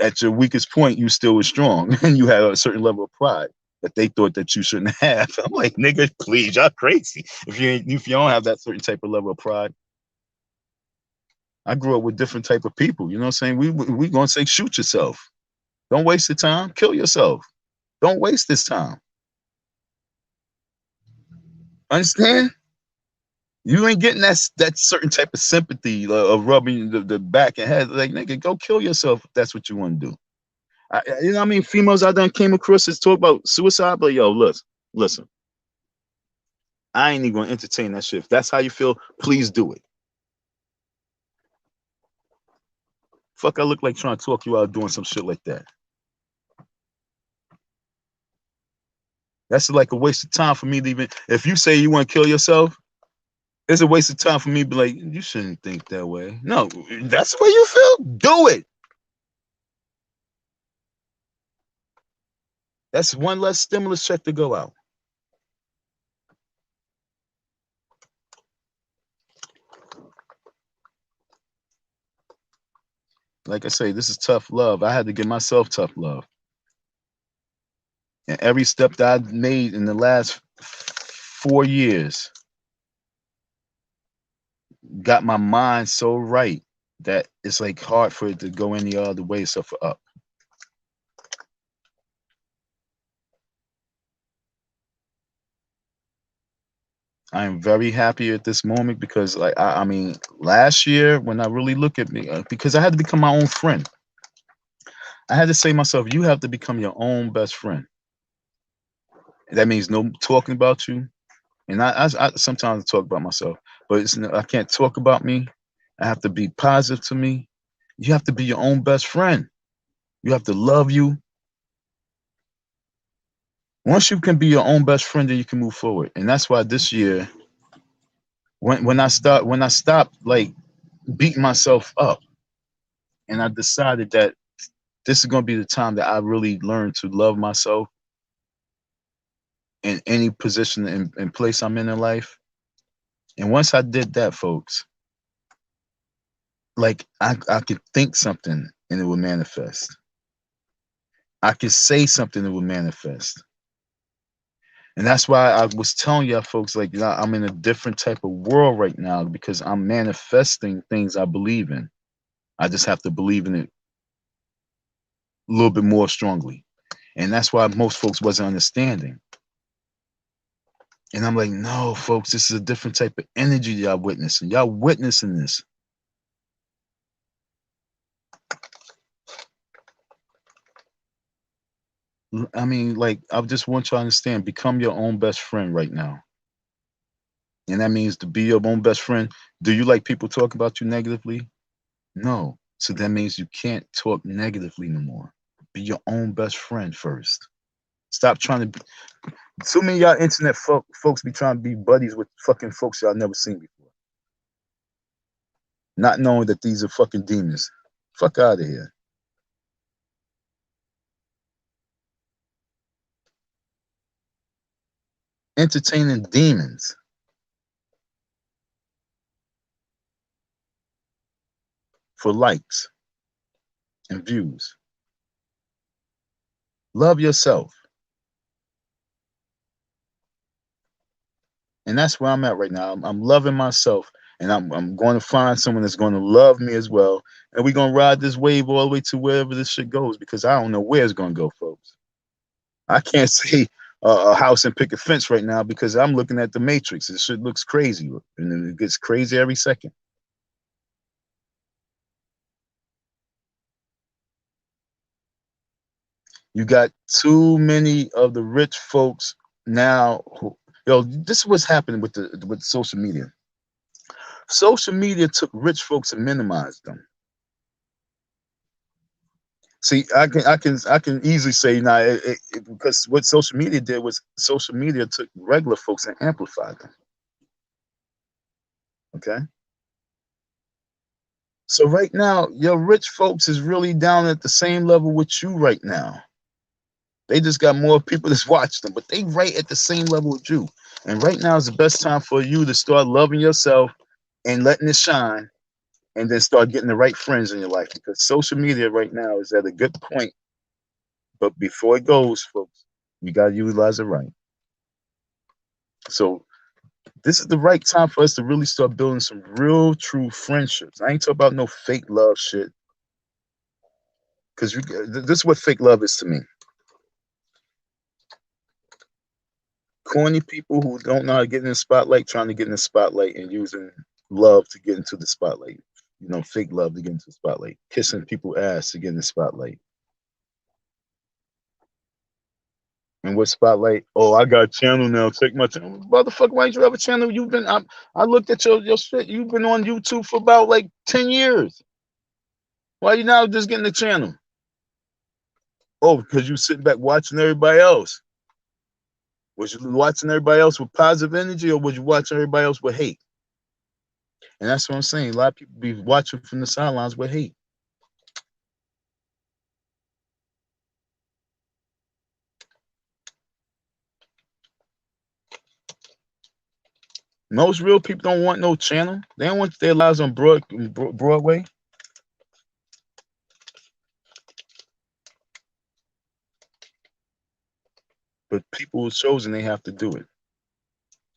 S1: at your weakest point, you still was strong and you had a certain level of pride that they thought that you shouldn't have. I'm like, nigga, please, y'all crazy. If you don't have that certain type of level of pride. I grew up with different type of people. You know what I'm saying? We gonna say shoot yourself. Don't waste the time. Kill yourself. Don't waste this time. Understand? You ain't getting that certain type of sympathy of rubbing the back and head. Like, nigga, go kill yourself if that's what you want to do. You know what I mean? Females I done came across this talk about suicide, but yo, listen. I ain't even gonna entertain that shit. If that's how you feel, please do it. Fuck, I look like trying to talk you out doing some shit like that. That's like a waste of time for me to even. If you say you want to kill yourself, it's a waste of time for me to be like, you shouldn't think that way. No, that's the way you feel. Do it. That's one less stimulus check to go out. Like I say, this is tough love. I had to give myself tough love. And every step that I've made in the last 4 years got my mind so right that it's like hard for it to go any other way except for up. I am very happy at this moment because, like, I mean, last year when I really look at me, because I had to become my own friend. I had to say to myself, you have to become your own best friend. That means no talking about you,
S2: And I sometimes talk about myself, but I can't talk about me. I have to be positive to me. You have to be your own best friend. You have to love you. Once you can be your own best friend, then you can move forward. And that's why this year, when I stopped like beating myself up, and I decided that this is gonna be the time that I really learn to love myself in any position and place I'm in life. And once I did that, folks, like I could think something and it would manifest. I could say something that would manifest. And that's why I was telling y'all folks, like, you know, I'm in a different type of world right now because I'm manifesting things I believe in. I just have to believe in it a little bit more strongly. And that's why most folks wasn't understanding. And I'm like, no, folks, this is a different type of energy y'all witnessing. Y'all witnessing this. I mean, like, I just want y'all to understand, become your own best friend right now. And that means to be your own best friend. Do you like people talk about you negatively? No. So that means you can't talk negatively no more. Be your own best friend first. Stop trying to be. So many y'all internet folks be trying to be buddies with fucking folks y'all never seen before. Not knowing that these are fucking demons. Fuck out of here. Entertaining demons for likes and views. Love yourself. And that's where I'm at right now. I'm loving myself. And I'm going to find someone that's going to love me as well. And we're going to ride this wave all the way to wherever this shit goes because I don't know where it's going to go, folks. I can't see a house and pick a fence right now because I'm looking at the Matrix. This shit looks crazy. And it gets crazy every second. You got too many of the rich folks now who, this is what's happening with social media. Social media took rich folks and minimized them. See, I can easily say now because what social media did was social media took regular folks and amplified them. Okay, so right now your rich folks is really down at the same level with you right now. They just got more people that's watch them, but they right at the same level with you. And right now is the best time for you to start loving yourself and letting it shine, and then start getting the right friends in your life because social media right now is at a good point. But before it goes, folks, you got to utilize it right. So this is the right time for us to really start building some real, true friendships. I ain't talking about no fake love shit because this is what fake love is to me. Corny people who don't know how to get in the spotlight, trying to get in the spotlight and using love to get into the spotlight. You know, fake love to get into the spotlight, kissing people's ass to get in the spotlight. And what spotlight? Oh, I got a channel now. Take my channel, motherfucker. Why don't you have a channel? I looked at your shit. You've been on YouTube for about like 10 years. Why you now just getting the channel? Oh, because you sitting back watching everybody else. Was you watching everybody else with positive energy, or was you watching everybody else with hate? And that's what I'm saying. A lot of people be watching from the sidelines with hate. Most real people don't want no channel. They don't want their lives on Broadway. But people who's chosen, they have to do it.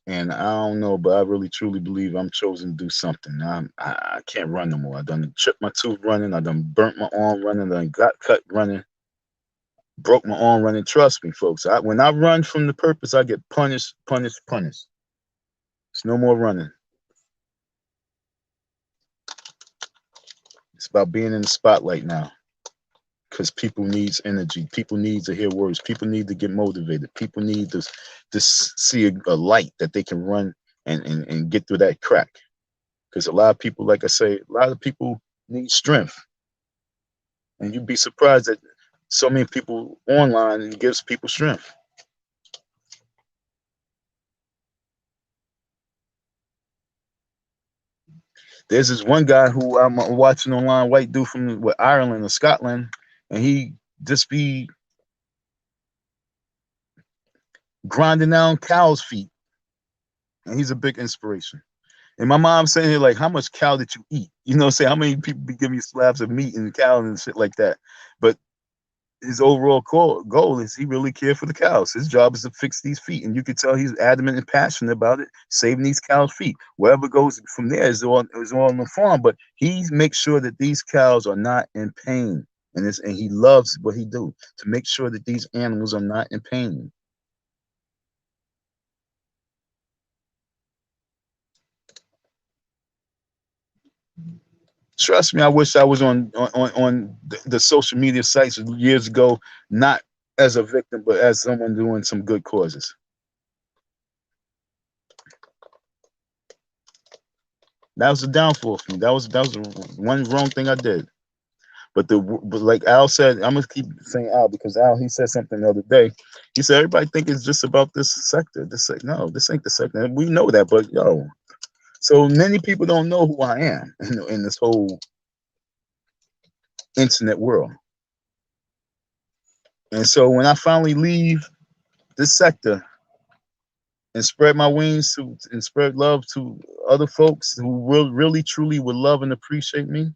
S2: And I don't know, but I really truly believe I'm chosen to do something. I can't run no more. I done chipped my tooth running. I done burnt my arm running. I done got cut running. Broke my arm running. Trust me, folks. When I run from the purpose, I get punished, punished, punished. It's no more running. It's about being in the spotlight now. because people needs energy. People need to hear words. People need to get motivated. People need to see a light that they can run and get through that crack. Because a lot of people, like I say, a lot of people need strength. And you'd be surprised that so many people online and gives people strength. There's this one guy who I'm watching online, white dude from Ireland or Scotland, and he just be grinding down cows' feet, and he's a big inspiration. And my mom's saying here, like, how much cow did you eat? You know, say how many people be giving you slabs of meat and cow and shit like that. But his overall goal is he really cared for the cows. His job is to fix these feet, and you can tell he's adamant and passionate about it, saving these cows' feet. Whatever goes from there is all on the farm, but he makes sure that these cows are not in pain, and he loves what he do to make sure that these animals are not in pain. Trust me, I wish I was on the social media sites years ago, not as a victim, but as someone doing some good causes. That was the downfall for me. That was the one wrong thing I did. But like Al said, I'm gonna keep saying Al because Al, he said something the other day. He said everybody think it's just about this sector. No, this ain't the sector. We know that, but yo, so many people don't know who I am in this whole internet world. And so when I finally leave this sector and spread my wings and spread love to other folks who will really truly would love and appreciate me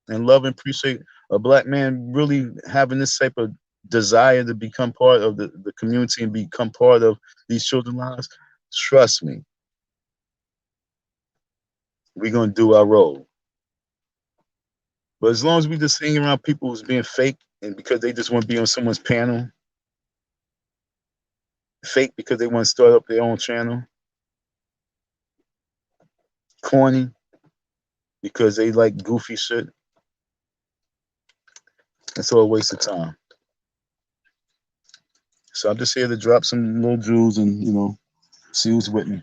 S2: and love and appreciate a black man really having this type of desire to become part of the community and become part of these children's lives, trust me, we're gonna do our role. But as long as we just hang around people who's being fake and because they just want to be on someone's panel, fake because they want to start up their own channel, corny because they like goofy shit, it's all a waste of time. So I'm just here to drop some little jewels and, you know, see who's with me.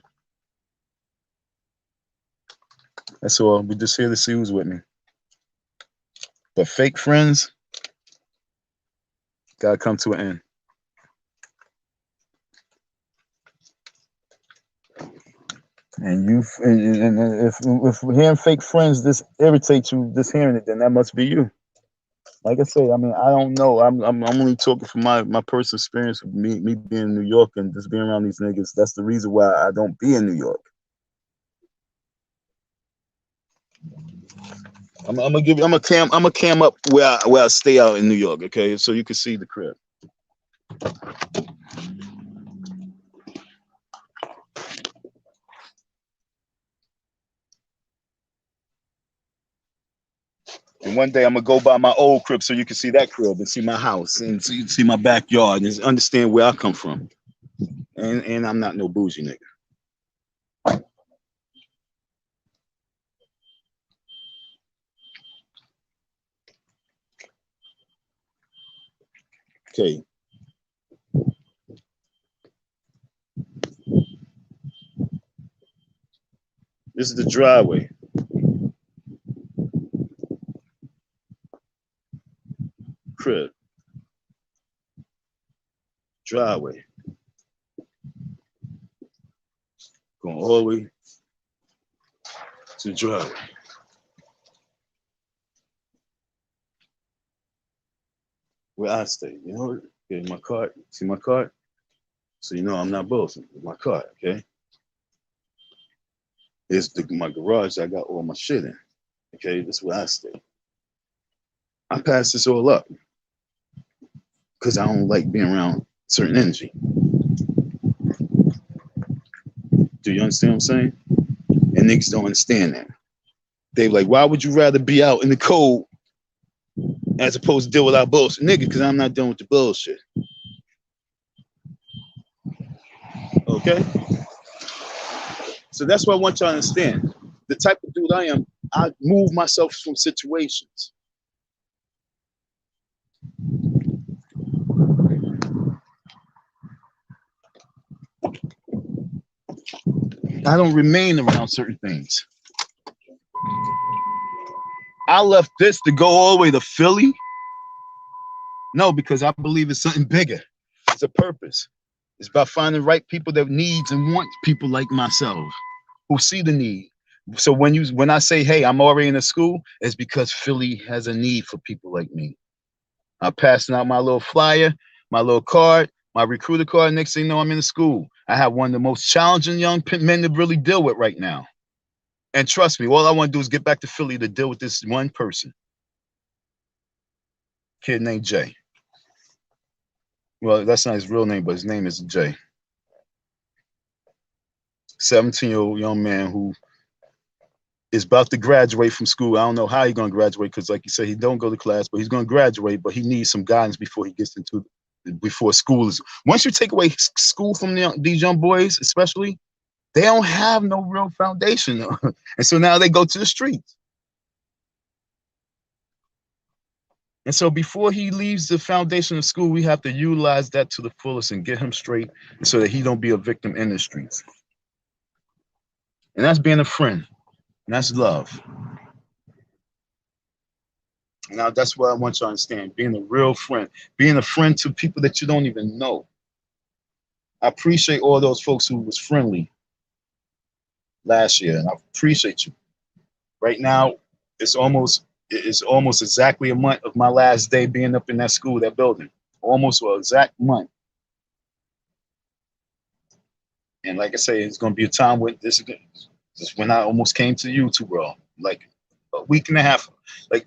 S2: That's all. We're just here to see who's with me. But fake friends gotta come to an end. And if hearing fake friends this irritates you, just hearing it, then that must be you. Like I say, I mean, I don't know. I'm only talking from my personal experience with me being in New York and just being around these niggas. That's the reason why I don't be in New York. I'm gonna cam up where I stay out in New York, okay? So you can see the crib. And one day I'm gonna go by my old crib so you can see that crib and see my house and so you can see my backyard and understand where I come from. And I'm not no bougie nigga. Okay. This is the driveway. Crib. Driveway. Going all the way to the driveway. Where I stay, you know, okay, my card. See my card? So you know I'm not boasting. My card, okay? It's my garage I got all my shit in. Okay, that's where I stay. I pass this all up because I don't like being around certain energy. Do you understand what I'm saying? And niggas don't understand that. They like, why would you rather be out in the cold as opposed to deal with our bullshit? Nigga, because I'm not dealing with the bullshit. Okay? So that's what I want y'all to understand. The type of dude I am, I move myself from situations. I don't remain around certain things. I left this to go all the way to Philly. No, because I believe it's something bigger. It's a purpose. It's about finding the right people that needs and wants people like myself who see the need. So when I say, hey, I'm already in a school, it's because Philly has a need for people like me. I'm passing out my little flyer, my little card, my recruiter card. Next thing you know, I'm in the school. I have one of the most challenging young men to really deal with right now. And trust me, all I want to do is get back to Philly to deal with this one person. Kid named Jay. Well, that's not his real name, but his name is Jay. 17-year-old young man who is about to graduate from school. I don't know how he's going to graduate because, like you said, he don't go to class, but he's going to graduate. But he needs some guidance before he gets into before school is. Once you take away school from these young boys, especially, they don't have no real foundation, and so now they go to the streets. And so before he leaves the foundation of school, we have to utilize that to the fullest and get him straight so that he don't be a victim in the streets. And that's being a friend. And that's love. Now, that's what I want you to understand. Being a real friend. Being a friend to people that you don't even know. I appreciate all those folks who was friendly last year. And I appreciate you. Right now, it's almost exactly a month of my last day being up in that school, that building. Almost an exact month. And like I say, it's going to be a time when this is when I almost came to the YouTube world. Like a week and a half, like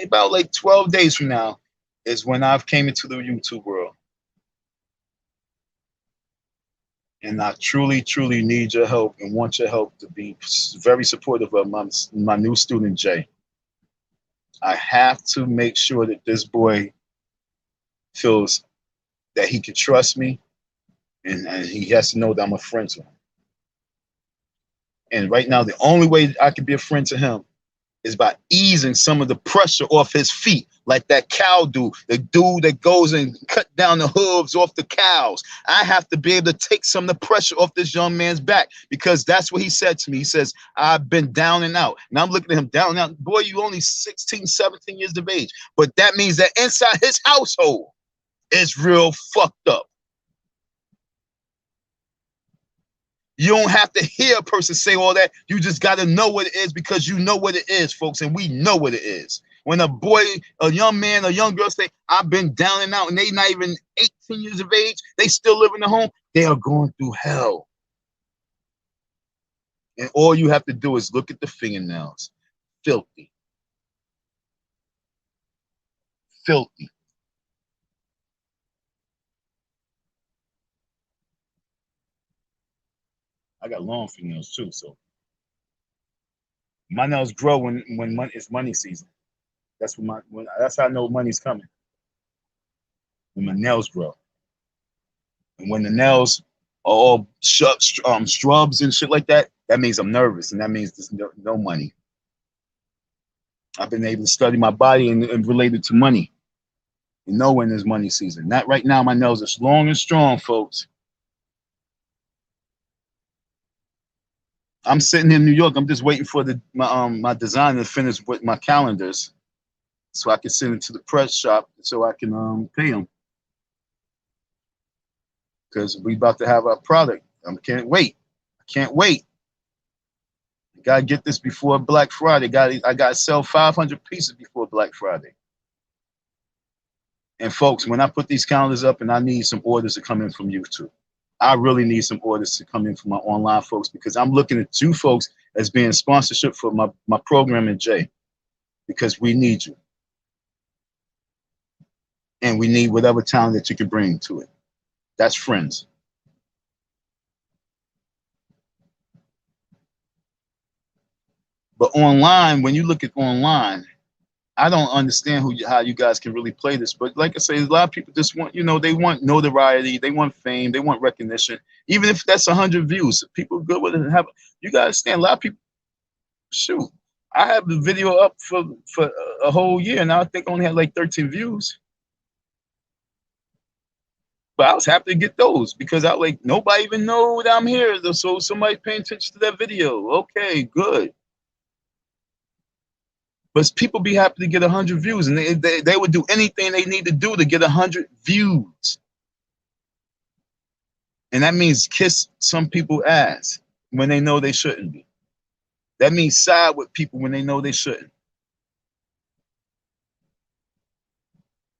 S2: about 12 days from now is when I've came into the YouTube world. And I truly, truly need your help and want your help to be very supportive of my new student, Jay. I have to make sure that this boy feels that he can trust me and he has to know that I'm a friend to him. And right now, the only way I can be a friend to him is by easing some of the pressure off his feet, like that cow dude, the dude that goes and cut down the hooves off the cows. I have to be able to take some of the pressure off this young man's back because that's what he said to me. He says, I've been down and out. And I'm looking at him down and out. Boy, you only 16, 17 years of age. But that means that inside his household is real fucked up. You don't have to hear a person say all that. You just got to know what it is because you know what it is, folks, and we know what it is. When a boy, a young man, a young girl say, I've been down and out, and they not even 18 years of age, they still live in the home, they are going through hell. And all you have to do is look at the fingernails. Filthy. Filthy. I got long fingernails too, so my nails grow when it's money season. That's that's how I know money's coming. When my nails grow, and when the nails are all shrubs and shit like that, that means I'm nervous, and that means there's no money. I've been able to study my body and relate it to money, and know when there's money season. Not right now. My nails are long and strong, folks. I'm sitting in New York. I'm just waiting for my designer to finish with my calendars, so I can send it to the press shop so I can pay them. Because we about to have our product. I can't wait. I can't wait. I gotta get this before Black Friday. I gotta sell 500 pieces before Black Friday. And folks, when I put these calendars up, and I need some orders to come in from YouTube. I really need some orders to come in from my online folks because I'm looking at you folks as being sponsorship for my program in Jay, because we need you. And we need whatever talent that you can bring to it. That's friends. But online, when you look at online, I don't understand how you guys can really play this. But like I say, a lot of people just want, they want notoriety, they want fame, they want recognition. Even if that's 100 views, people good with it and have. You gotta understand, a lot of people. Shoot, I have the video up for a whole year now. I think I only had like 13 views. But I was happy to get those because I like nobody even know that I'm here. So somebody's paying attention to that video. Okay, good. But people be happy to get 100 views, and they would do anything they need to do to get 100 views. And that means kiss some people ass when they know they shouldn't be. That means side with people when they know they shouldn't.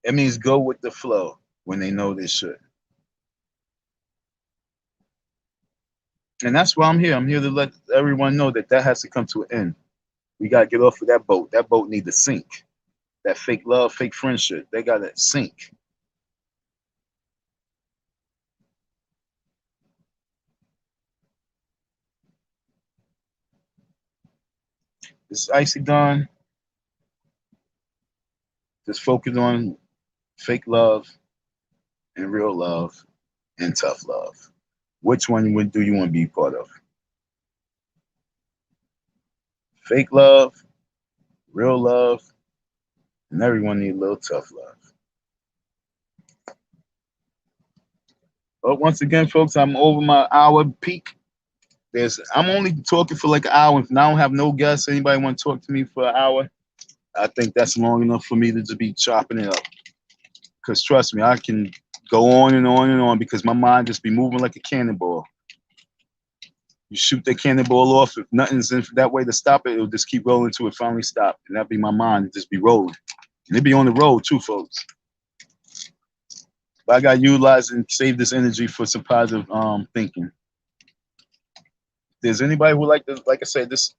S2: It means go with the flow when they know they shouldn't. And that's why I'm here. I'm here to let everyone know that has to come to an end. We got to get off of that boat. That boat needs to sink. That fake love, fake friendship, they got to sink. This Icy Dawn, just focus on fake love and real love and tough love. Which one do you want to be part of? Fake love, real love, and everyone needs a little tough love. But once again, folks, I'm over my hour peak. I'm only talking for like an hour. If I don't have no guests, anybody want to talk to me for an hour, I think that's long enough for me to just be chopping it up. Because trust me, I can go on and on and on because my mind just be moving like a cannonball. You shoot that cannonball off, if nothing's in that way to stop it, it'll just keep rolling till it finally stop. And that'd be my mind, just be rolling. And it'd be on the road too, folks. But I got to utilize and save this energy for some positive thinking. If there's anybody who like I said, just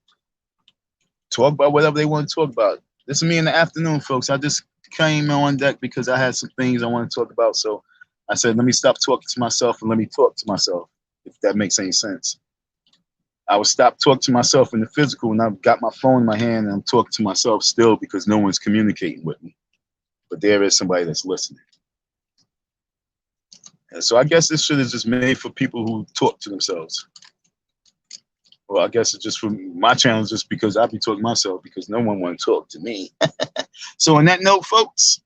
S2: talk about whatever they want to talk about. This is me in the afternoon, folks. I just came on deck because I had some things I want to talk about. So I said, let me stop talking to myself and let me talk to myself, if that makes any sense. I would stop talking to myself in the physical, and I've got my phone in my hand and I'm talking to myself still because no one's communicating with me. But there is somebody that's listening. And so I guess this shit is just made for people who talk to themselves. Well, I guess it's just for my channel, just because I be talking to myself because no one want to talk to me. So on that note, folks,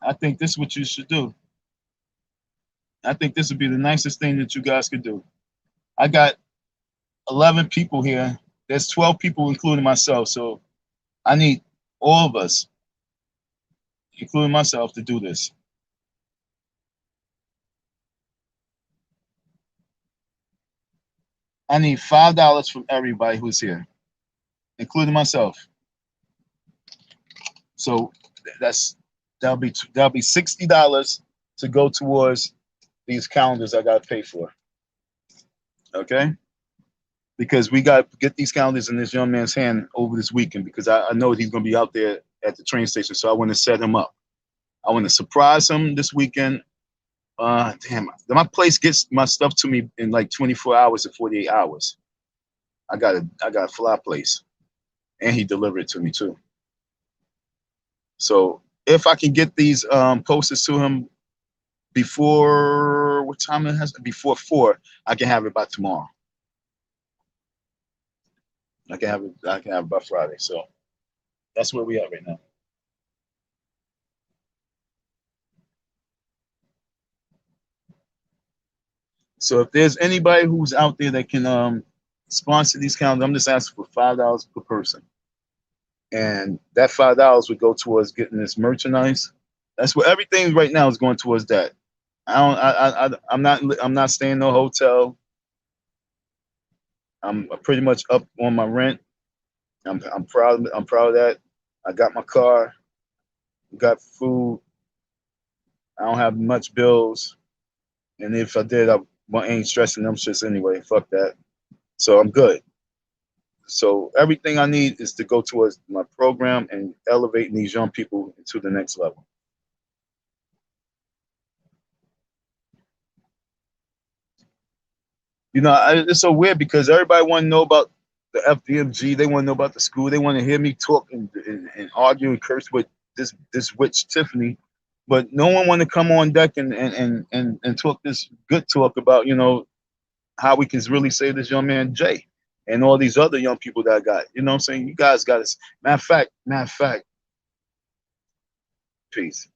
S2: I think this is what you should do. I think this would be the nicest thing that you guys could do. I got 11 people here. There's 12 people, including myself. So I need all of us, including myself, to do this. I need $5 from everybody who's here, including myself. So that'll be $60 to go towards these calendars I gotta pay for. Okay? Because we got to get these calendars in this young man's hand over this weekend because I know he's gonna be out there at the train station. So I want to set him up. I want to surprise him this weekend. Damn, my place gets my stuff to me in like 24 hours to 48 hours. I got a fly place, and he delivered it to me too. So if I can get these posters to him before what time it has before 4, I can have it by tomorrow. I can have it by Friday. So that's where we at right now. So if there's anybody who's out there that can sponsor these calendars, I'm just asking for $5 per person. And that $5 would go towards getting this merchandise. That's what everything right now is going towards that. I'm not staying in no hotel. I'm pretty much up on my rent. I'm proud of that. I got my car, got food. I don't have much bills. And if I did, I ain't stressing them shits anyway. Fuck that. So I'm good. So everything I need is to go towards my program and elevating these young people to the next level. You know, it's so weird because everybody want to know about the FDMG. They want to know about the school. They want to hear me talk and argue and curse with this witch Tiffany. But no one want to come on deck and talk this good talk about, you know, how we can really save this young man Jay and all these other young people that I got. You know what I'm saying? You guys got us. Matter of fact, Peace.